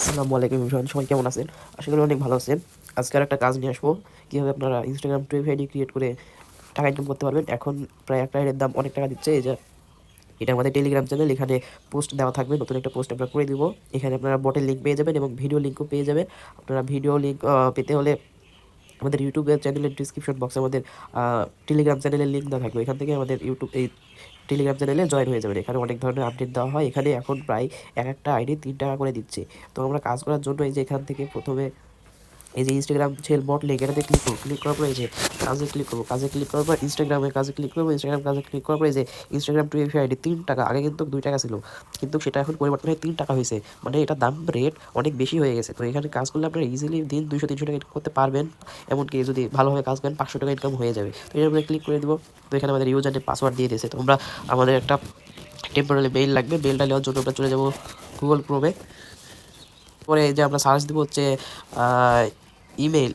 আসসালামু আলাইকুম এভরিওয়ান, সবাই কেমন আছেন? আশা করি অনেক ভালো আছেন। আজকে আর একটা কাজ নিয়ে আসবো, কীভাবে আপনারা ইনস্টাগ্রাম টু আইডি ক্রিয়েট করে টাকা ইনকাম করতে পারবেন। এখন প্রায় একটা আইডির দাম অনেক টাকা দিচ্ছে। এই যে এটা আমাদের টেলিগ্রাম চ্যানেল, এখানে পোস্ট দেওয়া থাকবে, নতুন একটা পোস্ট আমরা করে দিব। এখানে আপনারা বটের লিঙ্ক পেয়ে যাবেন এবং ভিডিও লিঙ্কও পেয়ে যাবেন। আপনারা ভিডিও লিঙ্ক পেতে হলে আমাদের ইউটিউবের চ্যানেলের ডিসক্রিপশন বক্সে আমাদের টেলিগ্রাম চ্যানেলের লিঙ্ক দেওয়া থাকবে। এখান থেকে আমাদের এই টেলিগ্রাম চ্যানেলে জয়েন হয়ে যাবেন। এখানে অনেক ধরনের আপডেট দেওয়া হয়। এখানে এখন প্রায় একটা আইডি 3 টাকা করে দিচ্ছে। তো আমরা কাজ করার জন্য এই যে এখান থেকে প্রথমে এই যে ইনস্টাগ্রাম সেল বট লিঙ্ক, এটাতে ক্লিক করবো। ক্লিক করার পর এই যে কাজে ক্লিক করবো। কাজে ক্লিক করার পর ইনস্টাগ্রামের কাজে ক্লিক করবো। ইনস্টাগ্রাম কাজে ক্লিক করার পর এই যে ইনস্টাগ্রাম টু আইডি 3 টাকা, আগে কিন্তু 2 টাকা ছিল, কিন্তু সেটা এখন পরিবর্তন হয়ে 3 টাকা হয়েছে। মানে এটা দাম রেট অনেক বেশি হয়ে গেছে। তো এখানে কাজ করলে আপনারা ইজিলি দিন 200-300 টাকা ইনকাম করতে পারবেন। এমনকি যদি ভালোভাবে কাজ করেন 500 টাকা ইনকাম হয়ে যাবে। তো এর উপরে ক্লিক করে দেবো। তো এখানে আমাদের ইউজার নেম পাসওয়ার্ড দিয়ে দিয়েছে। তো আমরা আমাদের একটা টেম্পোরারি মেইল লাগবে। মেইলটা নেওয়ার জন্য আমরা চলে যাবো গুগল ক্রোমে। পরে যে আমরা সার্চ দেবো হচ্ছে email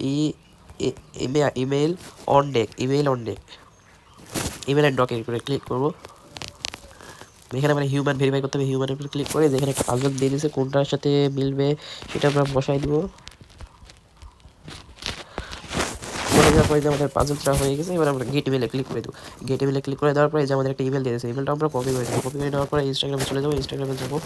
email on deck, email and ডকে করে ক্লিক করবো। এখানে আমরা হিউম্যান ভেরিফাই করতে হবে। হিউম্যানের উপরে ক্লিক করে যেখানে একটা পাসওয়ার্ড দিয়ে দিয়েছে, কোনটার সাথে মিলবে সেটা আমরা বসাই দেবো। বলে দেওয়ার পরে যে আমাদের পাসওয়ার্ডটা হয়ে গেছে, এবার আমরা গেট ইমেলে ক্লিক করে দেবো। গেট ইমেলে ক্লিক করে দেওয়ার পরে যে আমাদের একটা ইমেল দিয়ে দিয়েছে, ইমেলটা আমরা কপি করে দেবো। কপি করে নেওয়ার পরে ইনস্টাগ্রামে চলে যাবো। ইনস্টাগ্রামে যাবো,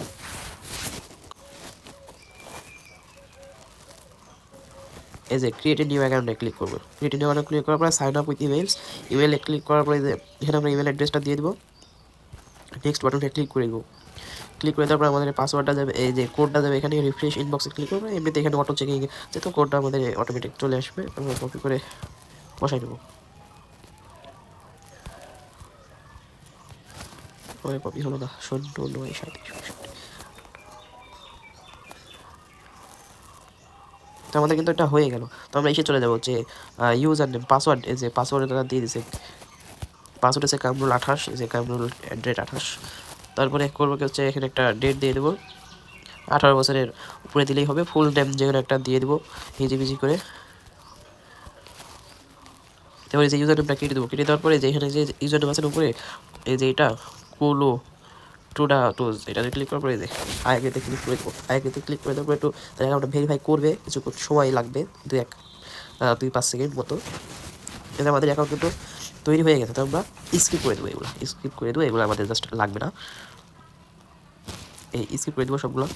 এই যে ক্রিয়েট এ নিউ অ্যাকাউন্টে ক্লিক করবো। ক্রিয়েট নিউ অ্যাকাউন্ট ক্লিক করার পরে সাইন আপ উইথ ইমেলস, ইমেলে ক্লিক করার পরে যে এখানে আমরা ইমেল অ্যাড্রেসটা দিয়ে দেবো। নেক্সট বাটনে ক্লিক করে দেবো। ক্লিক করে দেওয়ার পর আমাদের পাসওয়ার্ডটা যাবে, এই যে কোডটা যাবে এখানে। রিফ্রেশ ইনবক্সে ক্লিক করবো। এমনিতে এখানে অটো চেকিং যেহেতু কোডটা আমাদের অটোমেটিক চলে আসবে, আমরা কপি করে বসাই দেবো। কপি হলো না, 0937। তো আমাদের কিন্তু এটা হয়ে গেল। তো আমরা এসে চলে যাবো যে ইউজার নেম পাসওয়ার্ড, এই যে পাসওয়ার্ডটা দিয়ে দিয়েছে। পাসওয়ার্ড হচ্ছে কামরুল 28, এই যে কামরুল@28। তারপরে করবো কি হচ্ছে এখানে একটা ডেট দিয়ে দেবো, 18 বছরের উপরে দিলেই হবে। ফুল নেম যেখানে একটা দিয়ে দেবো হিজিবিজি করে। তারপরে যে ইউজার নেমটা কেটে দেবো। কেটে দেওয়ার পরে যে এখানে যে ইউজার নেম আছে উপরে, এই যে এটা কোলো টোজ, এটাতে ক্লিক করার পরে যে আইএতে ক্লিক করে দেবো। আইএতে ক্লিক করে দেওয়ার পরে একটু তার অ্যাকাউন্টটা ভেরিফাই করবে, কিছু সময় লাগবে, 2-5 সেকেন্ড মতো। এটা আমাদের অ্যাকাউন্ট কিন্তু তৈরি হয়ে গেছে। তো আমরা স্কিপ করে দেবো, এগুলো আমাদের জাস্ট লাগবে না, এই স্কিপ করে দেবো সবগুলো।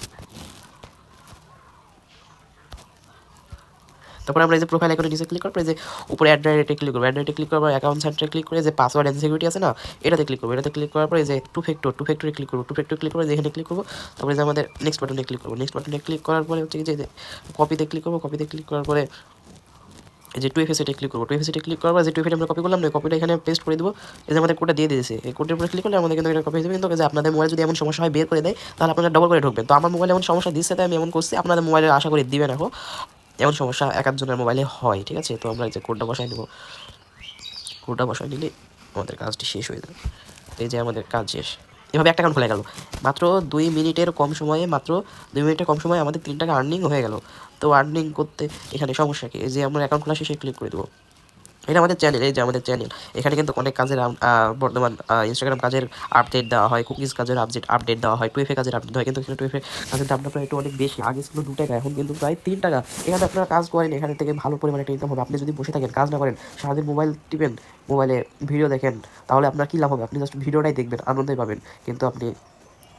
তারপরে আমরা এই যে প্রোফাইল আইকনে নিচে ক্লিক করার পরে যে উপরে অ্যাড্রাইটে ক্লিক করবো। অ্যাড্রাইটে ক্লিক করার পর অ্যাকাউন্ট সেন্টারে ক্লিক করে যে পাসওয়ার্ড অ্যান্ড সিকিউরিটি আছে না, এটাতে ক্লিক করবো। এটাতে ক্লিক করার পরে যে টু ফ্যাক্টরে ক্লিক করবো। টু ফ্যাক্টরে ক্লিক করে যেখানে ক্লিক করবো, তারপরে যে আমাদের নেক্সট বাটনে ক্লিক করবো। নেক্সট বাটনে ক্লিক করার পরে হচ্ছে যে কপিতে ক্লিক করবো। কপিতে ক্লিক করার পরে এই যে 2FA সেটে ক্লিক করবো। 2FA সেটে ক্লিক করার পর যে 2FA আমরা কপি করলাম না, কপিটা এখানে পেস্ট করে দেবো। এই যে আমাদের কোডটা দিয়ে দিয়েছে, এই কোডের উপরে ক্লিক করলে আমাদের কিন্তু এটা কপি হয়ে যাবে। কিন্তু যে আপনাদের মোবাইল যদি এমন সমস্যা হয় বের করে দেয়, তাহলে আপনারা ডবল করে ঢুকবেন। তো আমার মোবাইলে এমন সমস্যা দিচ্ছে, তাই আমি এমন করছি। আপনাদের মোবাইলে আশা করি দিবেন এখন, এমন সমস্যা এক একজনের মোবাইলে হয়, ঠিক আছে? তো আমরা এই যে কোডটা বসাই নেবো। কোডটা বসাই নিলে আমাদের কাজটি শেষ হয়ে যাবে। এই যে আমাদের কাজ শেষ। এভাবে একটা অ্যাকাউন্ট খোলা গেল মাত্র 2 মিনিটের কম সময়ে। মাত্র 2 মিনিটের কম সময়ে আমাদের 3 টাকা আর্নিং হয়ে গেল। তো আর্নিং করতে এখানে সমস্যা কি? এই যে আমরা অ্যাকাউন্ট খোলা শেষে ক্লিক করে দেবো। এটা আমাদের চ্যানেল, এই যে আমাদের চ্যানেল। এখানে কিন্তু অনেক কাজের বর্তমান ইনস্টাগ্রাম কাজের আপডেট দেওয়া হয়, কুকিজ কাজের আপডেট দেওয়া হয়, 2FA কাজের আপডেট হয়। কিন্তু এখানে 2FA কাজের দামটা প্রায় একটু অনেক বেশি। আগে ছিল 2 টাকা, এখন কিন্তু প্রায় 3 টাকা। এখানে আপনারা কাজ করেন, এখানে থেকে ভালো পরিমাণে একটা ইনকাম হবে। আপনি যদি বসে থাকেন, কাজ না করেন, সারাদিন মোবাইল টিপেন, মোবাইলে ভিডিও দেখেন, তাহলে আপনার কী লাভ হবে? আপনি জাস্ট ভিডিওটাই দেখবেন, আনন্দই পাবেন। কিন্তু আপনি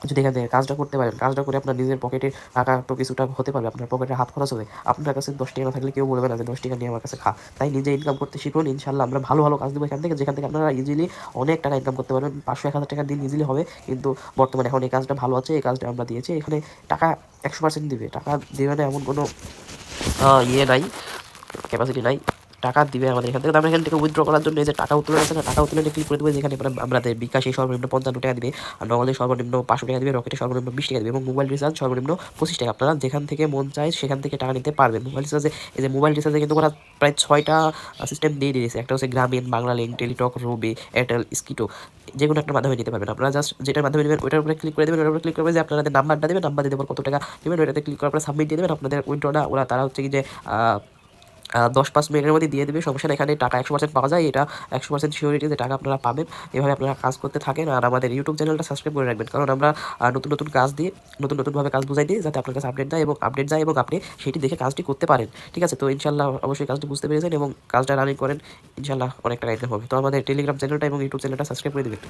যদি এখান থেকে কাজটা করতে পারেন, কাজটা করে আপনার নিজের পকেটে টাকা তো কিছুটা হতে পারবে, আপনার পকেটে হাত খরচ হবে। আপনার কাছে 10 টাকা না থাকলে কেউ বলবে না যে 10 টাকা নিয়ে আমার কাছে খা। তাই নিজে ইনকাম করতে শিখুন। ইনশাল্লাহ আমরা ভালো ভালো কাজ দেবো এখান থেকে, যেখান থেকে আপনারা ইজিলি অনেক টাকা ইনকাম করতে পারবেন। 500-1000 টাকা দিন ইজিলি হবে। কিন্তু বর্তমানে এখন এই কাজটা ভালো আছে, এই কাজটা আমরা দিয়েছি। এখানে টাকা 100% দিবে, টাকা দেবে না এমন কোনো ইয়ে নাই, ক্যাপাসিটি নাই। টাকা দিবে আমাদের এখান থেকে। তো আমরা এখান থেকে উইথড্র করার জন্য এই যে টাকা উত্তোলন আছে না, টাকা উত্তোলনে ক্লিক করে দেবো। যেখানে আমাদের বিকাশে সর্বনিম্ন 55 টাকা দিবে, আর নগদে সর্বনিম্ন 500 টাকা দিবে, রকেটে সর্বনিম্ন 20 টাকা দিবে, এবং মোবাইল রিচার্জ সর্বনিম্ন 25 টাকা। আপনারা যেখান থেকে মন চায় সেখান থেকে টাকা নিতে পারবেন। মোবাইল রিচার্জে এই যে মোবাইল রিচার্জে কিন্তু ওরা প্রায় 6টা সিস্টেম দিয়ে দিয়েছে। একটা হচ্ছে গ্রামীণ, বাংলালিংক, টেলিটক, রবি, এয়ারটেল, স্কিটো, যে কোনো একটা মাধ্যমে নিতে পারবেন। আপনারা জাস্ট যেটার মাধ্যমে নেবেন ওইটার উপরে ক্লিক করে দেবেন। ওটার উপরে ক্লিক করবে যে আপনাদের নাম্বারটা দেবেন, নাম্বার দিয়ে দেবেন কত টাকা দেবেন, ওইটাতে ক্লিক করার পরে সাবমিট দিয়ে দেবেন। আপনাদের উইথড্রটা ওরা তারা হচ্ছে কি যে 10-5 মিনিটের মধ্যে দিয়ে দেবে, সমস্যা নেই। এখানে টাকা 100% পাওয়া যায়, এটা 100% সিওরিটি যে টাকা আপনারা পাবেন। এভাবে আপনারা কাজ করতে থাকেন আর আমাদের ইউটিউব চ্যানেলটা সাবস্ক্রাইব করে রাখবেন, কারণ আমরা নতুন নতুন কাজ দিয়ে নতুনভাবে কাজ বুঝাই দিই, যাতে আপনার কাছে আপডেট যায় এবং আপনি সেটি দেখে কাজটি করতে পারেন। ঠিক আছে, তো ইনশাল্লাহ অবশ্যই কাজটি বুঝতে পেরেছেন এবং কাজটা রানিং করেন, ইনশাল্লাহ অনেক টাকা ইনকাম হবে। তো আমাদের টেলিগ্রাম চ্যানেলটা এবং ইউটিউব চ্যানেলটা সাবস্ক্রাইব করে দেবেন।